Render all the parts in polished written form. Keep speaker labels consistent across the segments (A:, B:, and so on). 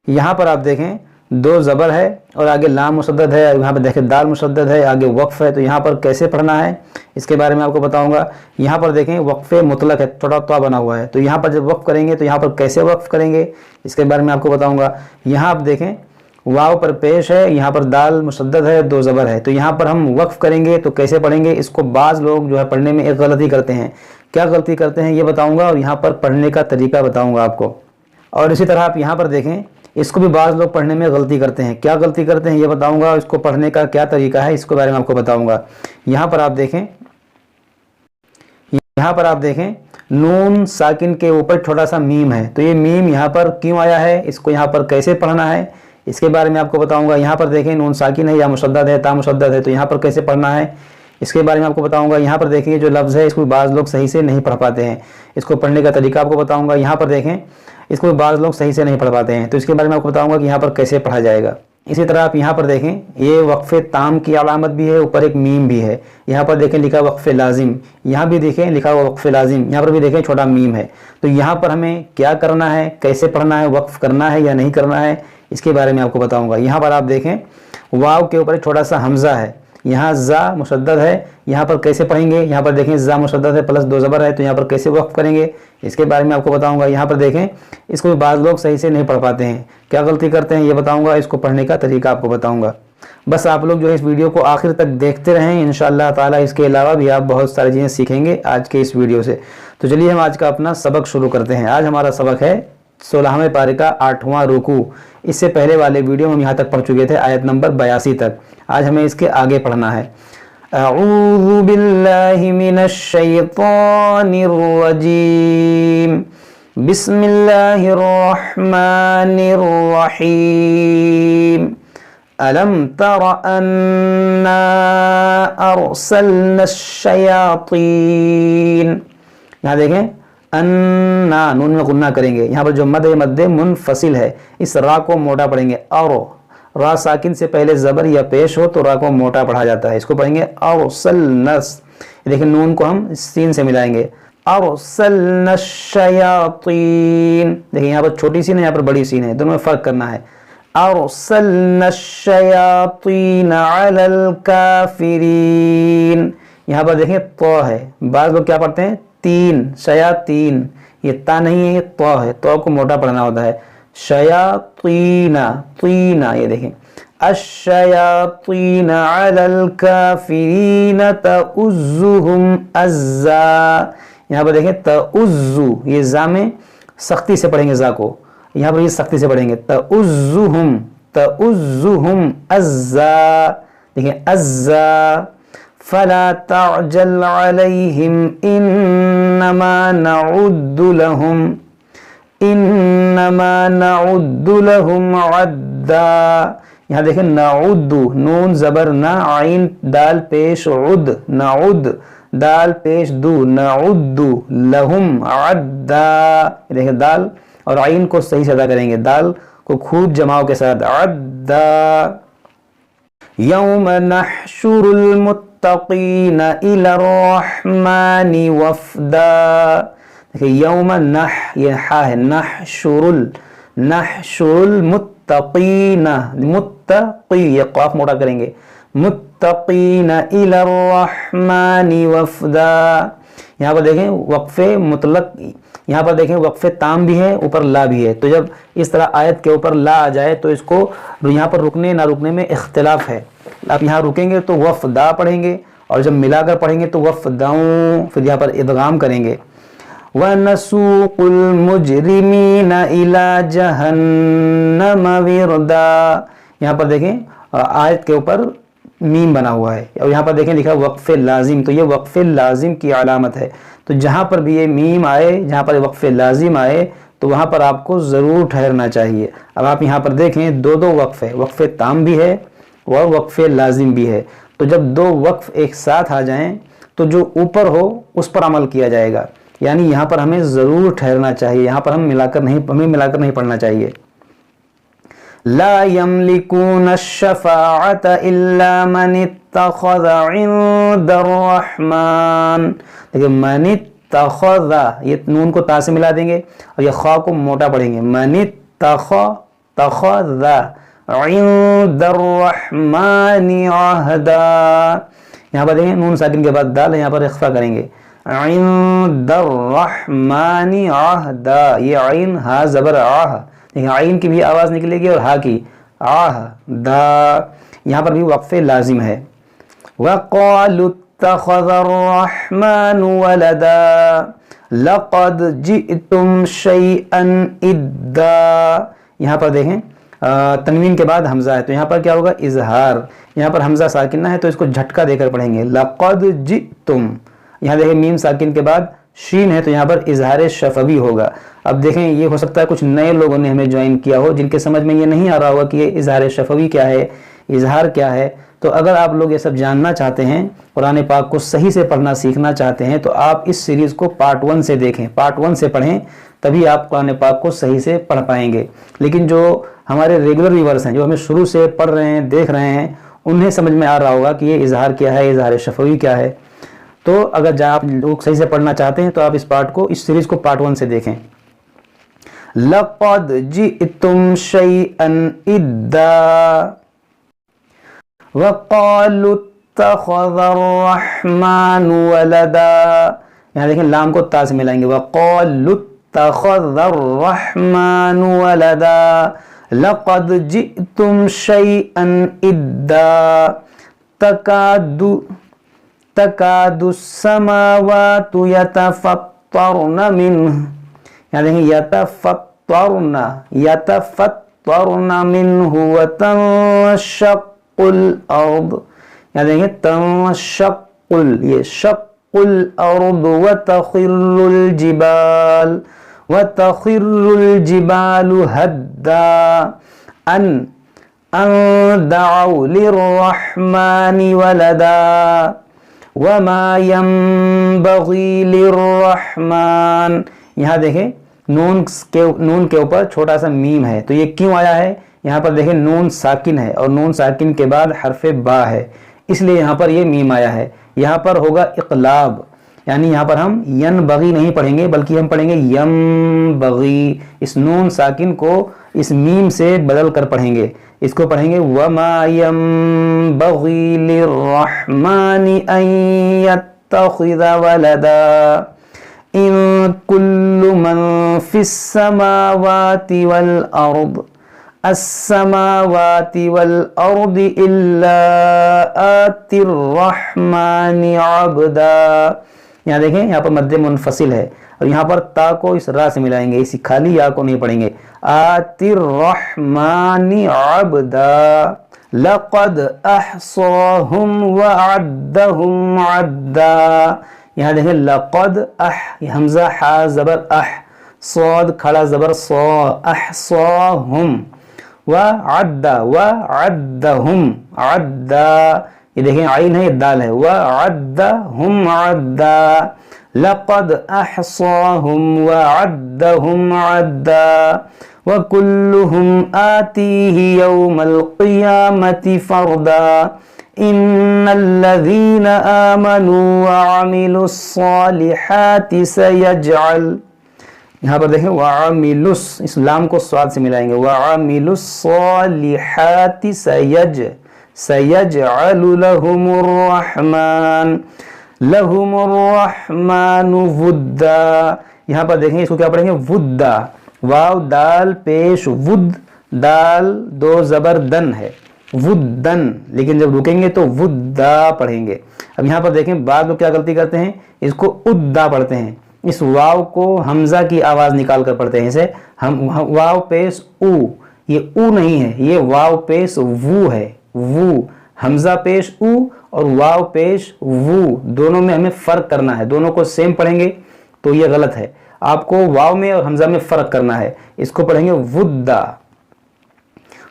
A: यहाँ पर आप देखें दो ज़बर है और आगे लाम मुशद्दद है, यहाँ पर देखें दाल मुशद्दद है, आगे वक्फ़ है। तो यहाँ पर कैसे पढ़ना है इसके बारे में आपको बताऊंगा। यहाँ पर देखें वक्फ़ मुतलक है, छोटा तो बना हुआ है, तो यहाँ पर जब वक्फ़ करेंगे तो यहाँ पर कैसे वक्फ़ करेंगे इसके बारे में आपको बताऊंगा। यहाँ आप देखें वाव पर पेश है, यहाँ पर दाल मुशद्दद है, दो ज़बर है, तो यहाँ पर हम वक्फ़ करेंगे तो कैसे पढ़ेंगे। इसको बाज़ लोग जो है पढ़ने में एक गलती करते हैं, क्या गलती करते हैं ये बताऊँगा और यहाँ पर पढ़ने का तरीका बताऊँगा आपको। और इसी तरह आप यहाँ पर देखें इसको भी बाज़ लोग पढ़ने में गलती करते हैं, क्या गलती करते हैं ये बताऊंगा, इसको पढ़ने का क्या तरीका है इसके बारे में आपको बताऊंगा। यहाँ पर आप देखें नून साकिन के ऊपर छोटा सा मीम है, तो ये मीम यहाँ पर क्यों आया है, इसको यहाँ पर कैसे पढ़ना है इसके बारे में आपको बताऊंगा। यहाँ पर देखें नून साकिन है या मुशद्दद है, ता मुशद्दद है, तो यहाँ पर कैसे पढ़ना है इसके बारे में आपको बताऊंगा। यहाँ पर देखें जो लफ्ज़ है इसको बाज़ लोग सही से नहीं पढ़ पाते हैं, इसको पढ़ने का तरीका आपको बताऊंगा। यहाँ पर देखें इसको बाज़ लोग सही से नहीं पढ़ पाते हैं, तो इसके बारे में आपको बताऊंगा कि यहाँ पर कैसे पढ़ा जाएगा। इसी तरह आप यहाँ पर देखें ये वक्फ़े ताम की अलामत भी है, ऊपर एक मीम भी है। यहाँ पर देखें लिखा वक्फ़े लाजिम, यहाँ भी देखें लिखा हुआ वक्फ़े लाजिम, यहाँ पर भी देखें छोटा मीम है। तो यहाँ पर हमें क्या करना है, कैसे पढ़ना है, वक्फ़ करना है या नहीं करना है इसके बारे में आपको बताऊँगा। यहाँ पर आप देखें वाव के ऊपर एक छोटा सा हमज़ा है, यहाँ ज़ा मुशद्दद है, यहाँ पर कैसे पढ़ेंगे। यहाँ पर देखें ज़ा मुशद्दद है प्लस दो ज़बर है, तो यहाँ पर कैसे वक्फ़ करेंगे इसके बारे में आपको बताऊंगा। यहाँ पर देखें इसको भी बाज़ लोग सही से नहीं पढ़ पाते हैं, क्या गलती करते हैं ये बताऊंगा, इसको पढ़ने का तरीका आपको बताऊंगा। बस आप लोग जो है इस वीडियो को आखिर तक देखते रहें, इंशाअल्लाह ताला इसके अलावा भी आप बहुत सारी चीज़ें सीखेंगे आज के इस वीडियो से। तो चलिए हम आज का अपना सबक शुरू करते हैं। आज हमारा सबक है 16वें पारे का 8वां रुकू। इससे पहले वाले वीडियो में हम यहाँ तक पढ़ चुके थे आयत नंबर 82 तक, आज हमें इसके आगे पढ़ना है। अऊज़ु बिल्लाहि मिनश शैतानिर रजीम, बिस्मिल्लाहिर रहमानिर रहीम, अलम तर अन्ना अरसलना शयातीन। यहाँ देखें अन्ना नून में गुन्ना करेंगे, यहाँ पर जो मद मुनफसिल है इस रा को मोटा पढ़ेंगे। और रा साकिन से पहले ज़बर या पेश हो तो रा को मोटा पढ़ा जाता है, इसको पढ़ेंगे अरसलनस। देखिए नून को हम सीन से मिलाएंगे, अरसलना शयातीन। देखिए यहाँ पर छोटी सीन है, यहाँ पर बड़ी सीन है, दोनों में फ़र्क करना है। अरसलना शयातीन अलल काफिरीन। यहाँ पर देखें तो है, बाज़ लोग क्या पढ़ते हैं तीन, शयातीन, ये ता नहीं है ये तो है, तो को मोटा पढ़ना होता है। शयातीना तीना, ये देखें अश्शयातीन अलल काफिरीन तउज़्ज़ुहुम अज़्ज़ा। यहाँ पर देखें तउज़्ज़ु, ये ज़ा में सख्ती से पढ़ेंगे ज़ा को, यहाँ पर ये सख्ती से पढ़ेंगे तउज़्ज़ुहुम अज़्ज़ा। देखें अज़्ज़ा। फला तअजल अलैहिम इन्नमा नउद्दु लहुम अद्दा। यहाँ देखें नउद्दु, नून ज़बर ना, आइन दाल पेश उद, नउद दाल पेश दू, नउद्दु लहुम अद्दा। देखें दाल और आइन को सही से अदा करेंगे, दाल को खूब जमाव के साथ, अद्दा। यौम नहशुरुल मुत्तक़ीन इला रहमानि वफ़दा। देखिए यौम नह, ये हा है, नहशुरुल मुत्तक़ीन, मुत्तक़ी ये क़ाफ मोटा करेंगे, मुत्तक़ीन इला रहमानि वफ़दा। यहाँ पर देखें वक्फ़े मुतलक, यहाँ पर देखें वक्फ़े ताम भी है, ऊपर ला भी है, तो जब इस तरह आयत के ऊपर ला आ जाए तो इसको यहाँ पर रुकने ना रुकने में इख्तिलाफ है। आप यहाँ रुकेंगे तो वफ़दा पढ़ेंगे और जब मिलाकर पढ़ेंगे तो वफ़दाऊं, फिर यहाँ पर इदगाम करेंगे। वनसूकुल मुजरिमीना इला जहन्नम विरदा। यहाँ पर देखें आयत के ऊपर मीम बना हुआ है और यहाँ पर देखें लिखा वक्फ़े लाजिम, तो ये वक्फ़े लाजिम की अलामत है। तो जहाँ पर भी ये मीम आए, जहाँ पर वक्फ़े लाजिम आए तो वहाँ पर आपको ज़रूर ठहरना चाहिए। अब आप यहाँ पर देखें दो वक्फ़े, वक्फ़े ताम भी है और वक्फ़े लाजिम भी है, तो जब दो वक्फ़ एक साथ आ जाएं तो जो ऊपर हो उस पर अमल किया जाएगा, यानी यहाँ पर हमें ज़रूर ठहरना चाहिए, यहाँ पर हमें मिलाकर नहीं पढ़ना चाहिए। ला यमलिकून शफ़ाअत इल्ला मन इत्तख़ज़ इंदर रहमान। देखिए मन इत्तख़ज़, ये नून को ता से मिला देंगे और ये ख़ा को मोटा पढ़ेंगे, मन इत्तख़ज़ इत्तखज़ इंद अर्रहमान अहदा। यहाँ पर देखें नून साकिन के बाद दाल, यहाँ पर इख्फा करेंगे। इंद अर्रहमान अहदा, ये आइन हा ज़बर आह, देखिए आइन की भी आवाज़ निकलेगी और हा की आह दा, यहाँ पर भी वक्फ़े लाजिम है। वक़ालू इत्तख़ज़ अर्रहमान वलदा लक़द जिअतुम शैअन इद्दा। यहाँ पर देखें तनवीन के बाद हमज़ा है तो यहाँ पर क्या होगा, इजहार। यहाँ पर हमज़ा साकिन है तो इसको झटका देकर पढ़ेंगे, लक़द जिअतुम। यहाँ देखें मीम साकिन के बाद शीन है तो यहाँ पर इजहार शफवी होगा। अब देखें ये हो सकता है कुछ नए लोगों ने हमें ज्वाइन किया हो जिनके समझ में ये नहीं आ रहा होगा कि ये इजहार शफवी क्या है, इजहार क्या है। तो अगर आप लोग ये सब जानना चाहते हैं, कुरान पाक को सही से पढ़ना सीखना चाहते हैं, तो आप इस सीरीज़ को पार्ट 1 से देखें, पार्ट 1 से पढ़ें, तभी आप कुरान पाक को सही से पढ़ पाएंगे। लेकिन जो हमारे रेगुलर व्यूअर्स हैं, जो हमें शुरू से पढ़ रहे हैं, देख रहे हैं, उन्हें समझ में आ रहा होगा कि ये इजहार क्या है, इजहार शफवी क्या है। तो अगर आप लोग सही से पढ़ना चाहते हैं तो आप इस पार्ट को, इस सीरीज़ को पार्ट 1 से देखें। लक़द जिअतुम शैअन इद्दा वक़ालू इत्तख़ज़ अर्रहमान वलदा। यहाँ देखें लाम को ता से मिलाएंगे, वक़ालू इत्तख़ज़ अर्रहमान वलदा लक़द जिअतुम शैअन इद्दा तकादु समावातु यतफ़त्तरन मिन्हु। यहाँ देखें यतफ़त्तरन मिन्हु व तंशक़्क़ुल अर्द। यहाँ देखें तंशक़्क़ुल, ये शक़्क़ुल अर्द व तख़िर्रुल जिबालु हद्दा अन दअउ लिर्रहमानि वलदा वमा यंबग़ी लिर्रहमान। यहाँ देखें नून के ऊपर छोटा सा मीम है तो ये क्यों आया है। यहाँ पर देखें नून साकिन है और नून साकिन के बाद हरफ बा है, इसलिए यहाँ पर ये मीम आया है। यहाँ पर होगा इक़लाब, यानी यहाँ पर हम यन बगी नहीं पढ़ेंगे बल्कि हम पढ़ेंगे यम बगी। इस नून साकिन को इस मीम से बदल कर पढ़ेंगे, इसको पढ़ेंगे वमा यंबग़ी लिर्रहमानि अन यत्तख़िज़ वलदा इन कुल्लु मन फिस समावाति वल अर्द अस्समावाति वल अर्द इल्ला आतिर रहमानि अब्दा। यहाँ देखें यहाँ पर मध्य मुनफसिल है और यहाँ पर ता को इस रा से मिलाएंगे, इसी खाली या को नहीं पढ़ेंगे। आतिर रहमानि अब्दा लक़द अहसाहुम व अद्दहुम अद्दा। यहाँ देखें लक़द हमज़ा हा ज़बर सौद खड़ा ज़बर सौ अहसाहुम व अद्दहुम अद्दा। ये देखें आइन है, ये दाल है, व अद्दहुम अद्दा लक़द अहसाहुम व अद्दहुम अद्दा व कुल्लुहुम आतीहि यौमल क़ियामति फ़र्दा इन्नल्लज़ीन आमनू व अमिलुस्सालिहाति सयजअल। यहाँ पर देखें वामिलुस, इस लाम को स्वाद से मिलाएंगे, वामिलुस्सालिहाति सयजअलु लहुमुर्रहमानु वुद्दा। यहाँ पर देखें इसको क्या पढ़ेंगे, वुद्दा, वाव दाल पेश वुद, दाल दो ज़बर दन है, वुद्दन, लेकिन जब रुकेंगे तो वुद्दा पढ़ेंगे। अब यहाँ पर देखें बाद में क्या गलती करते हैं, इसको उद्दा पढ़ते हैं, इस वाव को हमज़ा की आवाज़ निकाल कर पढ़ते हैं। इसे हम वाव पेश ऊ, ये ऊ नहीं है, ये वाव पेश वू है, वू। हमज़ा पेश ऊ और वाव पेश वू, दोनों में हमें फ़र्क करना है, दोनों को सेम पढ़ेंगे तो ये गलत है। आपको वाव में और हमज़ा में फ़र्क करना है, इसको पढ़ेंगे वुद्दा।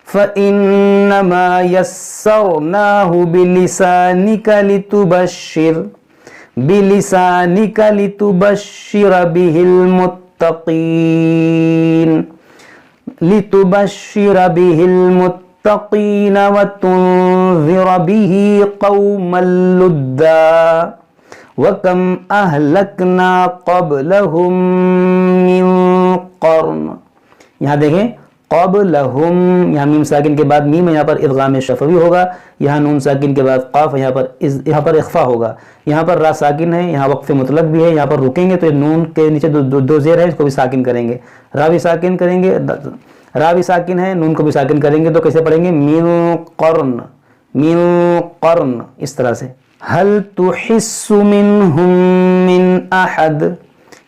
A: फ़इन्नमा यस्सरनाहु बिलिसानिका लितुबश्शिर बिहिल मुत्तक़ीन व तुन्ज़िर बिही क़ौमल लुद्दा व कम अहलकना क़ब्लहुम मिन क़र्न। यहाँ देखें क़ब्लहुम, यहाँ मीम साकिन के बाद मीम, यहाँ पर इदगाम शफवी होगा, यहाँ नून साकिन के बाद क़ाफ, यहाँ पर इख्फा होगा। यहाँ पर रा साकिन है, यहाँ वक्फ मुतलक भी है, यहाँ पर रुकेंगे तो नून के नीचे दो ज़ेर है, इसको भी साकिन करेंगे, रा भी साकिन करेंगे, रा भी साकिन है, नून को भी साकिन करेंगे। तो कैसे पढ़ेंगे, मिन क़र्न, इस तरह से। हल तुहिस्सु मिनहुम मिन अहद,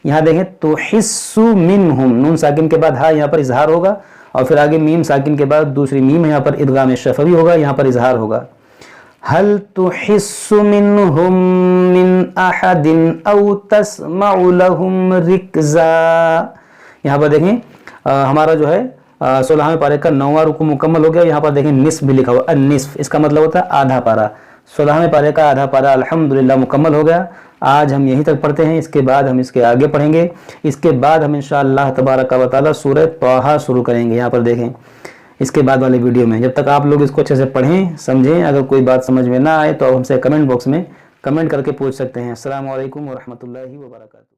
A: यहाँ देखें तुहिस्सु मिनहुम, नून साकिन के बाद हा, यहाँ पर इजहार होगा, और फिर आगे मीम साकिन के बाद दूसरी मीम है, यहाँ पर इदगाम शफवी होगा, यहाँ पर इजहार होगा। हल तुहिस्सु मिनहुम मिन अहदिन औ तस्मउ लहुम रिक्ज़ा, यहाँ पर देखें हमारा जो है 16वें पारे का 9वां रुकू मुकम्मल हो गया। यहाँ पर देखें निस्फ भी लिखा हुआ, अनिस्फ, इसका मतलब होता है आधा पारा। 16वें पारे का आधा पारा अल्हम्दुलिल्लाह मुकम्मल हो गया। आज हम यहीं तक पढ़ते हैं, इसके बाद हम इसके आगे पढ़ेंगे। इसके बाद हम इंशाअल्लाह तबारक व तआला सूरह तहा शुरू करेंगे। यहाँ पर देखें इसके बाद वाले वीडियो में। जब तक आप लोग इसको अच्छे से पढ़ें, समझें। अगर कोई बात समझ में ना आए तो आप हमसे कमेंट बॉक्स में कमेंट करके पूछ सकते हैं। अस्सलामु अलैकुम व रहमतुल्लाहि व बरकातुहू।